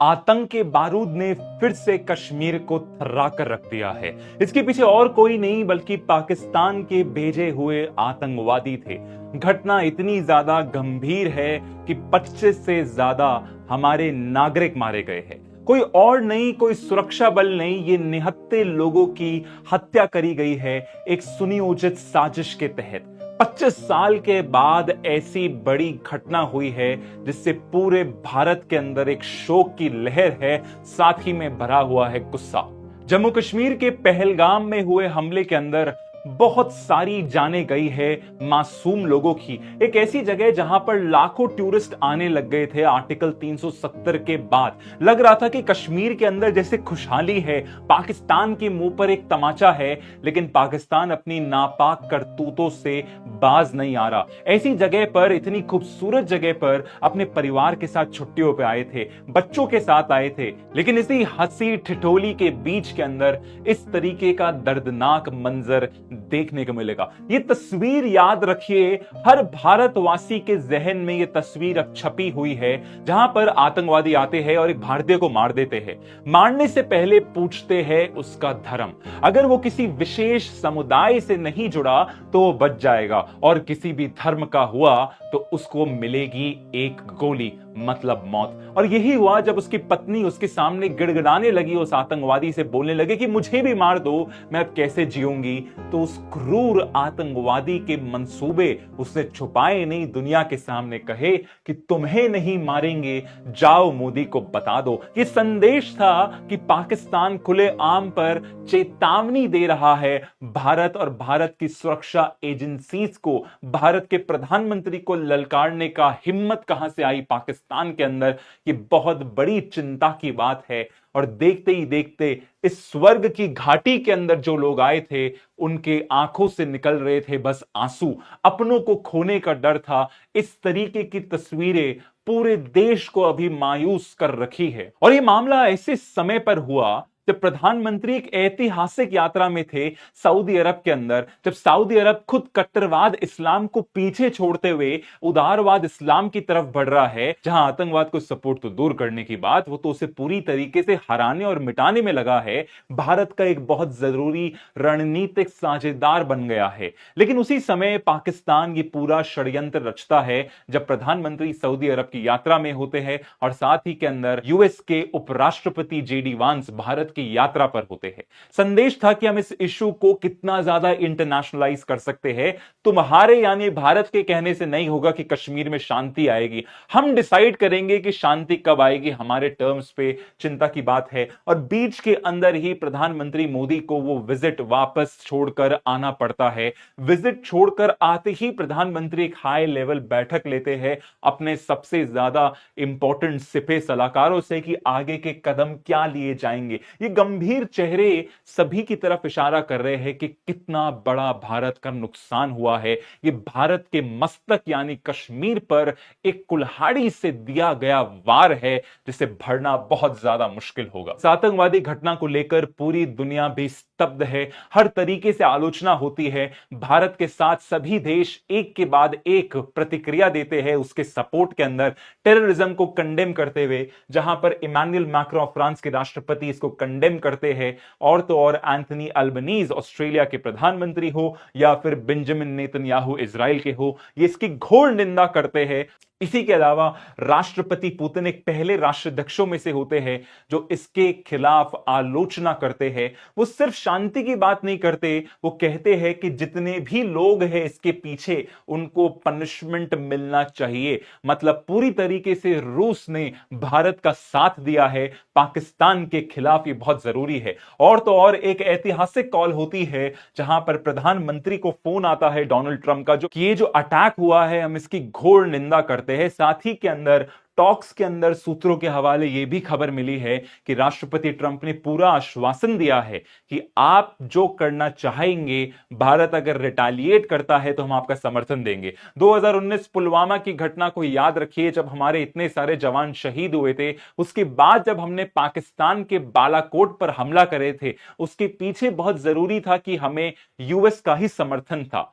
आतंक के बारूद ने फिर से कश्मीर को थर्रा कर रख दिया है। इसके पीछे और कोई नहीं बल्कि पाकिस्तान के भेजे हुए आतंकवादी थे। घटना इतनी ज्यादा गंभीर है कि 25 से ज्यादा हमारे नागरिक मारे गए हैं। कोई और नहीं, कोई सुरक्षा बल नहीं, ये निहत्थे लोगों की हत्या करी गई है एक सुनियोजित साजिश के तहत। 25 साल के बाद ऐसी बड़ी घटना हुई है जिससे पूरे भारत के अंदर एक शोक की लहर है, साथ ही में भरा हुआ है गुस्सा। जम्मू कश्मीर के पहलगाम में हुए हमले के अंदर बहुत सारी जाने गई है मासूम लोगों की। एक ऐसी जगह जहां पर लाखों टूरिस्ट आने लग गए थे आर्टिकल 370 के बाद। लग रहा था कि कश्मीर के अंदर जैसे खुशहाली है, पाकिस्तान के मुंह पर एक तमाचा है, लेकिन पाकिस्तान अपनी नापाक करतूतों से बाज नहीं आ रहा। ऐसी जगह पर, इतनी खूबसूरत जगह पर अपने परिवार के साथ छुट्टियों पे आए थे, बच्चों के साथ आए थे, लेकिन इसी हंसी ठिठोली के बीच के अंदर इस तरीके का दर्दनाक मंजर देखने को मिलेगा। ये तस्वीर याद रखिए, हर भारतवासी के जहन में ये तस्वीर अब छपी हुई है, जहां पर आतंकवादी आते हैं और एक भारतीय को मार देते हैं। मारने से पहले पूछते हैं उसका धर्म। अगर वो किसी विशेष समुदाय से नहीं जुड़ा तो वो बच जाएगा, और किसी भी धर्म का हुआ तो उसको मिलेगी एक गोली, मतलब मौत। और यही हुआ जब उसकी पत्नी उसके सामने गिड़गिड़ाने लगी, उस आतंकवादी से बोलने लगे कि मुझे भी मार दो, मैं अब कैसे जीऊंगी। तो उस क्रूर आतंकवादी के मंसूबे उसने छुपाए नहीं, दुनिया के सामने कहे कि तुम्हें नहीं मारेंगे, जाओ मोदी को बता दो। ये संदेश था कि पाकिस्तान खुले आम पर चेतावनी दे रहा है भारत और भारत की सुरक्षा एजेंसीज को। भारत के प्रधानमंत्री को ललकारने का हिम्मत कहां से आई पाकिस्तान के अंदर, ये बहुत बड़ी चिंता की बात है। और देखते ही देखते इस स्वर्ग की घाटी के अंदर जो लोग आए थे, उनके आंखों से निकल रहे थे बस आंसू, अपनों को खोने का डर था। इस तरीके की तस्वीरें पूरे देश को अभी मायूस कर रखी है। और यह मामला ऐसे समय पर हुआ जब प्रधानमंत्री एक ऐतिहासिक यात्रा में थे सऊदी अरब के अंदर, जब सऊदी अरब खुद कट्टरवाद इस्लाम को पीछे छोड़ते हुए उदारवाद इस्लाम की तरफ बढ़ रहा है, जहां आतंकवाद को सपोर्ट तो दूर करने की बात, वो तो उसे पूरी तरीके से हराने और मिटाने में लगा है। भारत का एक बहुत जरूरी रणनीतिक साझेदार बन गया है। लेकिन उसी समय पाकिस्तान ये पूरा षड्यंत्र रचता है जब प्रधानमंत्री सऊदी अरब की यात्रा में होते हैं और साथ ही के अंदर यूएस के उपराष्ट्रपति जेडी वांस भारत की यात्रा पर होते हैं। संदेश था कि हम इस इशू को कितना ज्यादा इंटरनेशनलाइज कर सकते हैं। तुम्हारे यानी भारत के कहने से नहीं होगा कि कश्मीर में शांति आएगी, हम डिसाइड करेंगे कि शांति कब आएगी, हमारे टर्म्स पे चिंता की बात है। और बीच के अंदर ही प्रधानमंत्री मोदी को वो विजिट वापस छोड़कर आना पड़ता है। विजिट छोड़कर आते ही प्रधानमंत्री एक हाई लेवल बैठक लेते हैं अपने सबसे ज्यादा इंपॉर्टेंट सिपे सलाहकारों से कि आगे के कदम क्या लिए जाएंगे। ये गंभीर चेहरे सभी की तरफ इशारा कर रहे हैं कि कितना बड़ा भारत का नुकसान हुआ है। ये भारत के मस्तक यानी कश्मीर पर एक कुल्हाड़ी से दिया गया वार है, जिसे भरना बहुत ज्यादा मुश्किल होगा। इस आतंकवादी घटना को लेकर पूरी दुनिया भी स्तब्ध है, हर तरीके से आलोचना होती है। भारत के साथ सभी देश एक के बाद एक प्रतिक्रिया देते हैं उसके सपोर्ट के अंदर, टेररिज्म को कंडेम करते हुए। जहां पर इमानुएल मैक्रों फ्रांस के राष्ट्रपति इसको कंडेम करते हैं, और तो और एंथनी अल्बनीज ऑस्ट्रेलिया के प्रधानमंत्री हो या फिर बेंजामिन नेतन्याहू इजराइल के हो, ये इसकी घोर निंदा करते हैं। इसी के अलावा राष्ट्रपति पुतिन एक पहले राष्ट्राध्यक्षों में से होते हैं जो इसके खिलाफ आलोचना करते हैं। वो सिर्फ शांति की बात नहीं करते, वो कहते हैं कि जितने भी लोग हैं इसके पीछे, उनको पनिशमेंट मिलना चाहिए। मतलब पूरी तरीके से रूस ने भारत का साथ दिया है पाकिस्तान के खिलाफ, ये बहुत जरूरी है। और तो और एक ऐतिहासिक कॉल होती है जहां पर प्रधानमंत्री को फोन आता है डोनाल्ड ट्रंप का, जो कि ये जो अटैक हुआ है हम इसकी घोर निंदा करते हैं। साथ ही के अंदर टॉक्स के अंदर सूत्रों के हवाले यह भी खबर मिली है कि राष्ट्रपति ट्रंप ने पूरा आश्वासन दिया है कि आप जो करना चाहेंगे, भारत अगर रिटेलिएट करता है तो हम आपका समर्थन देंगे। 2019 पुलवामा की घटना को याद रखिए, जब हमारे इतने सारे जवान शहीद हुए थे, उसके बाद जब हमने पाकिस्तान के बालाकोट पर हमला करे थे, उसके पीछे बहुत जरूरी था कि हमें यूएस का ही समर्थन था।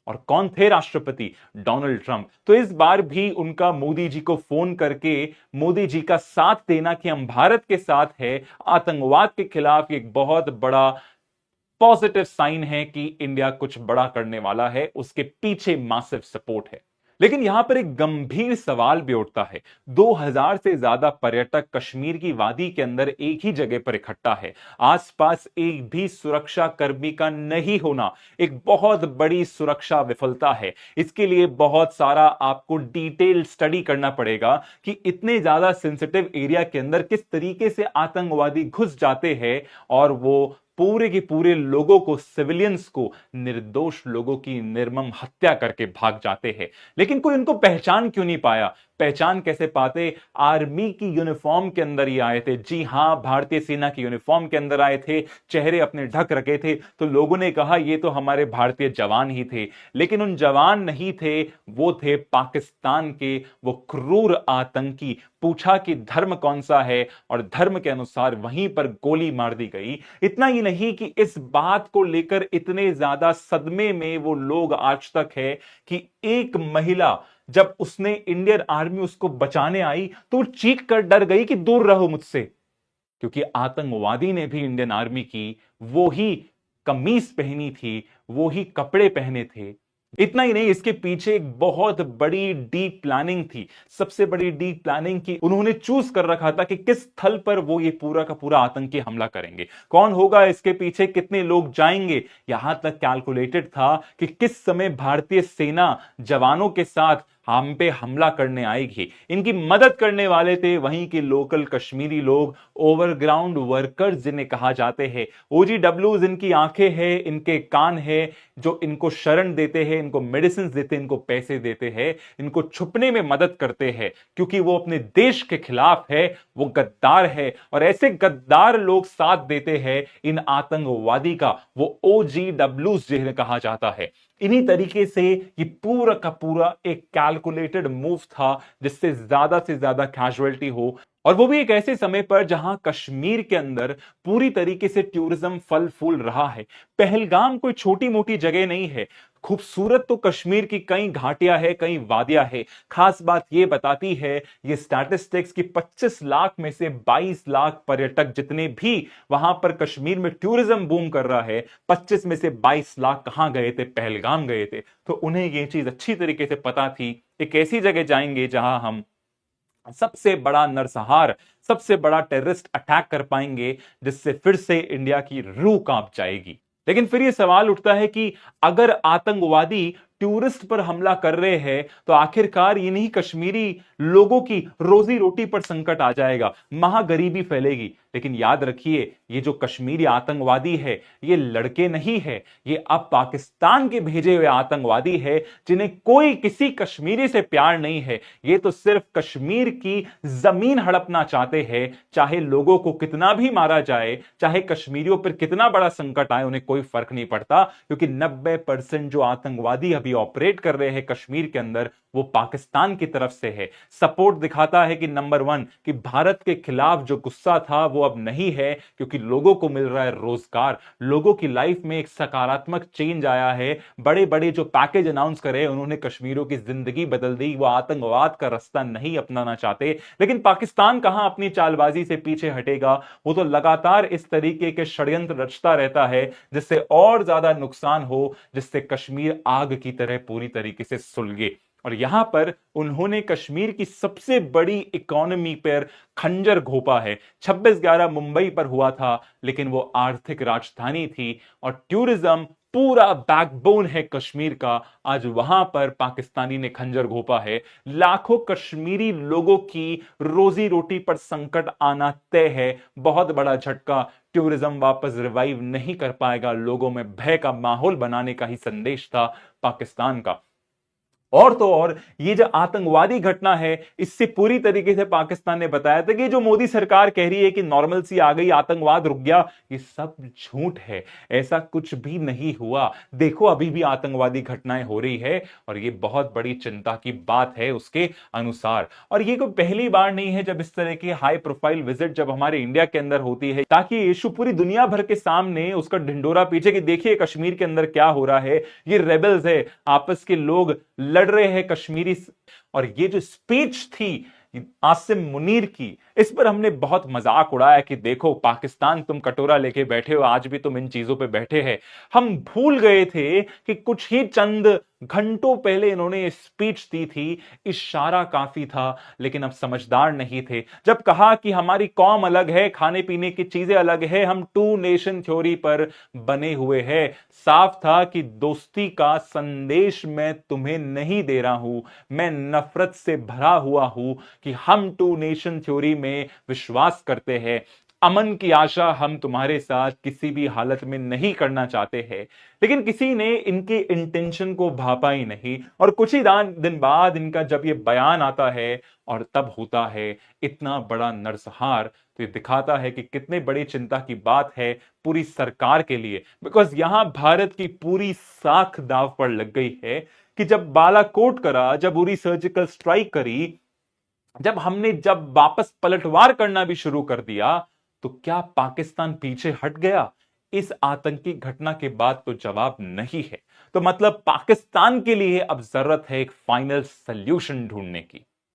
और कौन थे राष्ट्रपति? Donald Trump. तो इस बार भी उनका मोदी जी को फोन करके मोदी जी का साथ देना कि हम भारत के साथ है आतंकवाद के खिलाफ, एक बहुत बड़ा पॉजिटिव साइन है कि इंडिया कुछ बड़ा करने वाला है, उसके पीछे मासिव सपोर्ट है। लेकिन यहां पर एक गंभीर सवाल भी उठता है। 2000 से ज्यादा पर्यटक कश्मीर की वादी के अंदर एक ही जगह पर इकट्ठा है, आसपास एक भी सुरक्षा कर्मी का नहीं होना एक बहुत बड़ी सुरक्षा विफलता है। इसके लिए बहुत सारा आपको डिटेल स्टडी करना पड़ेगा कि इतने ज्यादा सेंसिटिव एरिया के अंदर किस तरीके से आतंकवादी घुस जाते हैं और वो पूरे के पूरे लोगों को, सिविलियंस को, निर्दोष लोगों की निर्मम हत्या करके भाग जाते हैं। लेकिन कोई उनको पहचान क्यों नहीं पाया? पहचान कैसे पाते? आर्मी की यूनिफॉर्म के अंदर ही आए थे। जी हां, भारतीय सेना की यूनिफॉर्म के अंदर आए थे, चेहरे अपने ढक रखे थे, तो लोगों ने कहा ये तो हमारे भारतीय जवान ही थे। लेकिन उन जवान नहीं थे, वो थे पाकिस्तान के वो क्रूर आतंकी। पूछा कि धर्म कौन सा है और धर्म के अनुसार वहीं पर गोली मार दी गई। इतना ही नहीं कि इस बात को लेकर इतने ज्यादा सदमे में वो लोग आज तक है कि एक महिला, जब उसने इंडियन आर्मी उसको बचाने आई तो वो चीख कर डर गई कि दूर रहो मुझसे, क्योंकि आतंकवादी ने भी इंडियन आर्मी की वो ही कमीज पहनी थी, वो ही कपड़े पहने थे। इतना ही नहीं, इसके पीछे एक बहुत बड़ी डीप प्लानिंग थी। सबसे बड़ी डीप प्लानिंग की उन्होंने चूज कर रखा था कि किस स्थल पर वो ये पूरा का पूरा आतंकी हमला करेंगे, कौन होगा इसके पीछे, कितने लोग जाएंगे। यहां तक कैलकुलेटेड था कि किस समय भारतीय सेना जवानों के साथ हम पे हमला करने आएगी। इनकी मदद करने वाले थे वहीं के लोकल कश्मीरी लोग, ओवरग्राउंड वर्कर्स जिन्हें कहा जाते हैं। OGWs इनकी आंखें हैं, इनके कान हैं, जो इनको शरण देते हैं, इनको मेडिसिन देते हैं, इनको पैसे देते हैं, इनको छुपने में मदद करते हैं, क्योंकि वो अपने देश के खिलाफ है, वो गद्दार है। और ऐसे गद्दार लोग साथ देते हैं इन आतंकवादी का, वो OGWs जिन्हें कहा जाता है। इन्हीं तरीके से ये पूरा का पूरा एक कैलकुलेटेड मूव था जिससे ज्यादा से ज्यादा कैजुअलिटी हो, और वो भी एक ऐसे समय पर जहां कश्मीर के अंदर पूरी तरीके से टूरिज्म फल फूल रहा है। पहलगाम कोई छोटी मोटी जगह नहीं है। खूबसूरत तो कश्मीर की कई घाटियां है, कई वादियां है। खास बात यह बताती है ये स्टैटिस्टिक्स कि 25 लाख में से 22 लाख पर्यटक जितने भी वहां पर कश्मीर में टूरिज्म बूम कर रहा है, 25 में से 22 लाख कहां गए थे? पहलगाम गए थे। तो उन्हें यह चीज अच्छी तरीके से पता थी, एक ऐसी जगह जाएंगे जहां हम सबसे बड़ा नरसंहार, सबसे बड़ा टेररिस्ट अटैक कर पाएंगे, जिससे फिर से इंडिया की रूह कांप जाएगी। लेकिन फिर यह सवाल उठता है कि अगर आतंकवादी टूरिस्ट पर हमला कर रहे हैं तो आखिरकार ये नहीं कश्मीरी लोगों की रोजी रोटी पर संकट आ जाएगा, महागरीबी फैलेगी। लेकिन याद रखिए, ये जो कश्मीरी आतंकवादी है ये लड़के नहीं है, ये अब पाकिस्तान के भेजे हुए आतंकवादी है जिन्हें कोई किसी कश्मीरी से प्यार नहीं है। ये तो सिर्फ कश्मीर की जमीन हड़पना चाहते हैं। चाहे लोगों को कितना भी मारा जाए, चाहे कश्मीरियों पर कितना बड़ा संकट आए, उन्हें कोई फर्क नहीं पड़ता, क्योंकि 90% जो आतंकवादी अभी ऑपरेट कर रहे हैं कश्मीर के अंदर वो पाकिस्तान की तरफ से है। सपोर्ट दिखाता है कि नंबर 1 कि भारत के खिलाफ जो गुस्सा था वो अब नहीं है, क्योंकि लोगों को मिल रहा है रोजगार, लोगों की लाइफ में एक सकारात्मक चेंज आया है। बड़े बड़े जो पैकेज अनाउंस करे उन्होंने कश्मीरियों की जिंदगी बदल दी। वो आतंकवाद का रास्ता नहीं अपनाना चाहते। लेकिन पाकिस्तान कहां अपनी चालबाजी से पीछे हटेगा? वो तो लगातार इस तरीके के षड्यंत्र रचता रहता है जिससे और ज्यादा नुकसान हो, जिससे कश्मीर आग की तरह पूरी तरीके से सुलगे। और यहां पर उन्होंने कश्मीर की सबसे बड़ी इकोनॉमी पर खंजर घोंपा है। 26/11 मुंबई पर हुआ था, लेकिन वो आर्थिक राजधानी थी और टूरिज्म पूरा बैकबोन है कश्मीर का। आज वहां पर पाकिस्तानी ने खंजर घोंपा है। लाखों कश्मीरी लोगों की रोजी रोटी पर संकट आना तय है। बहुत बड़ा झटका। टूरिज्म वापस रिवाइव नहीं कर पाएगा। लोगों में भय का माहौल बनाने का ही संदेश था पाकिस्तान का। और तो और ये जो आतंकवादी घटना है, इससे पूरी तरीके से पाकिस्तान ने बताया था कि जो मोदी सरकार कह रही है कि नॉर्मलसी आ गई, आतंकवाद रुक गया, ये सब झूठ है। ऐसा कुछ भी नहीं हुआ। देखो अभी भी आतंकवादी घटनाएं हो रही है और ये बहुत बड़ी चिंता की बात है उसके अनुसार। और ये कोई पहली बार नहीं है जब इस तरह की हाई प्रोफाइल विजिट जब हमारे इंडिया के अंदर होती है, ताकि ये इशू पूरी दुनिया भर के सामने उसका ढिंडोरा पीछे कि देखिए कश्मीर के अंदर क्या हो रहा है, ये रेबल्स है, आपस के लोग लड़ रहे हैं कश्मीरी। और ये जो स्पीच थी आसिम मुनीर की, इस पर हमने बहुत मजाक उड़ाया कि देखो पाकिस्तान तुम कटोरा लेके बैठे हो, आज भी तुम इन चीजों पे बैठे हैं। हम भूल गए थे कि कुछ ही चंद घंटों पहले इन्होंने स्पीच दी थी, इशारा काफी था, लेकिन अब समझदार नहीं थे जब कहा कि हमारी कौम अलग है, खाने पीने की चीजें अलग है, हम टू नेशन थ्योरी पर बने हुए हैं। साफ था कि दोस्ती का संदेश मैं तुम्हें नहीं दे रहा हूं, मैं नफरत से भरा हुआ हूं कि हम टू नेशन थ्योरी में विश्वास करते हैं, अमन की आशा हम तुम्हारे साथ किसी भी हालत में नहीं करना चाहते हैं। लेकिन किसी ने इनके इंटेंशन को भापा ही नहीं, और कुछ ही दिन बाद इनका जब ये बयान आता है और तब होता है इतना बड़ा नरसंहार, तो ये दिखाता है कि कितने बड़ी चिंता की बात है पूरी सरकार के लिए। बिकॉज यहां भारत की पूरी साख दांव पर लग गई है कि जब बालाकोट करा, जब उरी सर्जिकल स्ट्राइक करी, जब वापस पलटवार करना भी शुरू कर दिया, तो क्या पाकिस्तान पीछे हट गया? इस आतंकी घटना के बाद तो जवाब नहीं है। तो मतलब पाकिस्तान के लिए अब जरूरत है एक फाइनल सल्यूशन ढूंढने की।